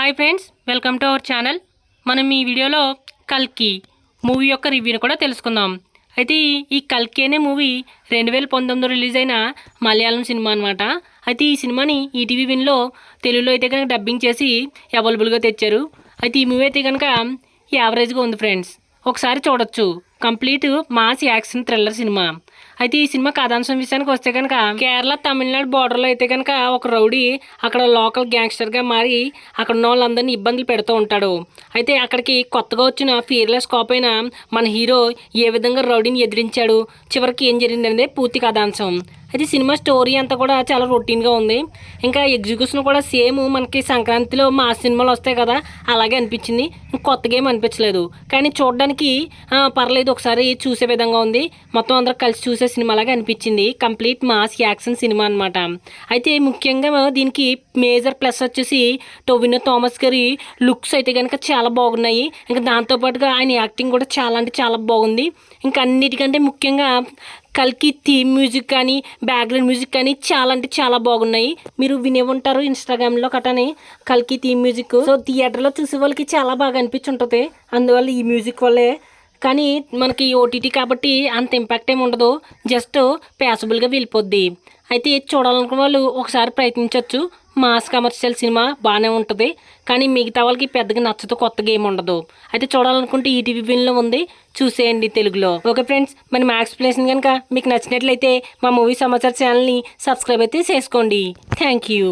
Hi friends, welcome to our channel. మనం ఈ వీడియోలో కల్కి మూవీ యొక్క రివ్యూని కూడా తెలుసుకుందాం. అయితే ఈ కల్కి అనే మూవీ 2019 రిలీజ్ అయిన మలయాళం సినిమా అనమాట. అయితే ఈ సినిమాని ఈటీవీ విన్లో తెలుగులో అయితే కనుక డబ్బింగ్ చేసి అవైలబుల్గా తెచ్చారు. అయితే ఈ మూవీ అయితే కనుక యావరేజ్గా ఉంది ఫ్రెండ్స్, ఒకసారి చూడొచ్చు. Complete mass action thriller cinema. అయితే ఈ సినిమా కథాంశం విషయానికి వస్తే కనుక కేరళ తమిళనాడు బార్డర్లో అయితే కనుక ఒక రౌడీ అక్కడ లోకల్ గ్యాంగ్స్టర్గా మారి అక్కడ ఉన్న వాళ్ళందరినీ ఇబ్బందులు పెడుతూ ఉంటాడు. అయితే అక్కడికి కొత్తగా వచ్చిన ఫియర్లెస్ కాప్ అయిన మన హీరో ఏ విధంగా రౌడీని ఎదిరించాడు, చివరికి ఏం జరిగింది అనేది పూర్తి కథాంశం. అయితే సినిమా స్టోరీ అంతా కూడా చాలా రొటీన్గా ఉంది. ఇంకా ఎగ్జిక్యూషన్ కూడా సేమ్ మనకి సంక్రాంతిలో మా సినిమాలు వస్తాయి కదా, అలాగే అనిపించింది. కొత్తగా ఏం అనిపించలేదు, కానీ చూడడానికి పర్లేదు, ఒకసారి చూసే విధంగా ఉంది. మొత్తం అందరూ కలిసి చూసే సినిమాలాగా అనిపించింది. కంప్లీట్ మాస్ యాక్షన్ సినిమా అనమాట. అయితే ముఖ్యంగా దీనికి మేజర్ ప్లస్ వచ్చేసి టొవినో థామస్ గారి లుక్స్ అయితే కనుక చాలా బాగున్నాయి. ఇంకా దాంతోపాటుగా ఆయన యాక్టింగ్ కూడా చాలా అంటే చాలా బాగుంది. ఇంకా అన్నిటికంటే ముఖ్యంగా కల్కి థీమ్ మ్యూజిక్ కానీ బ్యాక్గ్రౌండ్ మ్యూజిక్ కానీ చాలా అంటే చాలా బాగున్నాయి. మీరు వినే ఉంటారు ఇన్స్టాగ్రామ్లో కట్టని కల్కి థీమ్ మ్యూజిక్. సో థియేటర్లో చూసే వాళ్ళకి చాలా బాగా అనిపించుంటుంది, అందువల్ల ఈ మ్యూజిక్ వల్లే. కానీ మనకి ఓటీటీ కాబట్టి అంత ఇంపాక్ట్ ఏమి ఉండదు, జస్ట్ ప్యాసబుల్గా వెళ్ళిపోద్ది. అయితే చూడాలనుకున్న వాళ్ళు ఒకసారి ప్రయత్నించవచ్చు. మాస్ కమర్షియల్ సినిమా బాగానే ఉంటుంది, కానీ మిగతా వాళ్ళకి పెద్దగా నచ్చదు, కొత్తగా ఏమి ఉండదు. అయితే చూడాలనుకుంటే ఈటీవీ విన్లో ఉంది, చూసేయండి తెలుగులో. ఓకే ఫ్రెండ్స్, మరి మా ఎక్స్ప్లెనేషన్ కనుక మీకు నచ్చినట్లయితే మా మూవీ సమాచార్ ఛానల్ని సబ్స్క్రైబ్ అయితే చేసుకోండి. Thank you.